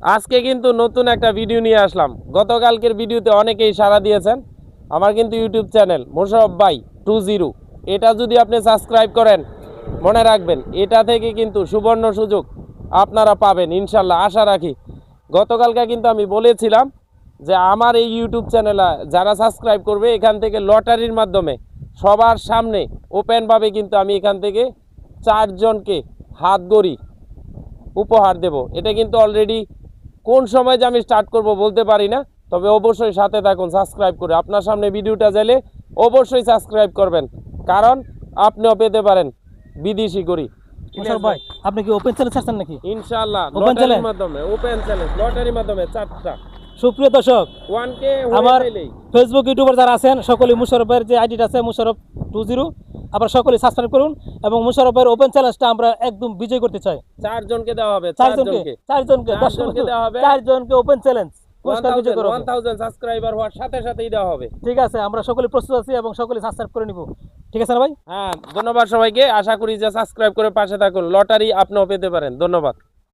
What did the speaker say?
আজকে কিন্তু নতুন একটা ভিডিও নিয়ে আসলাম। গতকালকের ভিডিওতে অনেকেই সাড়া দিয়েছেন। আমার কিন্তু ইউটিউব চ্যানেল মোশাররফ ভাই 20, এটা যদি আপনি সাবস্ক্রাইব করেন, মনে রাখবেন এটা থেকে কিন্তু সুবর্ণ সুযোগ আপনারা পাবেন ইনশাল্লাহ, আশা রাখি। গতকালকে কিন্তু আমি বলেছিলাম যে আমার এই ইউটিউব চ্যানেলে যারা সাবস্ক্রাইব করবে এখান থেকে লটারির মাধ্যমে সবার সামনে ওপেনভাবে কিন্তু আমি এখান থেকে 4 জনকে হাত গড়ি উপহার দেব। এটা কিন্তু অলরেডি কোন সময় যে আমি স্টার্ট করব বলতে পারি না, তবে অবশ্যই সাথে থাকুন সাবস্ক্রাইব করে। আপনার সামনে ভিডিওটা চাইলে অবশ্যই সাবস্ক্রাইব করবেন, কারণ আপনিও পেতে পারেন বিদেশি গড়ি। মোশাররফ ভাই, আপনি কি ওপেন চ্যালেঞ্জ ছাড়ছেন নাকি? ইনশাআল্লাহ Open লটারির challenge? মাধ্যমে, ওপেন চ্যালেঞ্জ লটারির মাধ্যমে 4টা সুপ্রিয় দর্শক, 1K আমার হয়ে ফেসবুক ইউটিউবার যারা আছেন সকলেই মুশাররফের যে আইডিটা আছে মোশাররফ 20, আপনারা সকলেই সাবস্ক্রাইব করুন এবং মুশাররফের ওপেন চ্যালেঞ্জটা আমরা একদম বিজয় করতে চাই। 4 জনকে দেওয়া হবে, 4 চারজনকে জনকে দেওয়া হবে। 4 জনকে ওপেন চ্যালেঞ্জ পুরস্কার বিজয় করব। 1000 সাবস্ক্রাইবার হওয়ার সাথে সাথেই দেওয়া হবে। ঠিক আছে, আমরা সকলে প্রস্তুত আছি এবং সকলে সাবস্ক্রাইব করে নিব। ঠিক আছে না ভাই? হ্যাঁ, ধন্যবাদ সবাইকে। আশা করি যে সাবস্ক্রাইব করে পাশে থাকুন, লটারি আপনিও পেতে পারেন। ধন্যবাদ।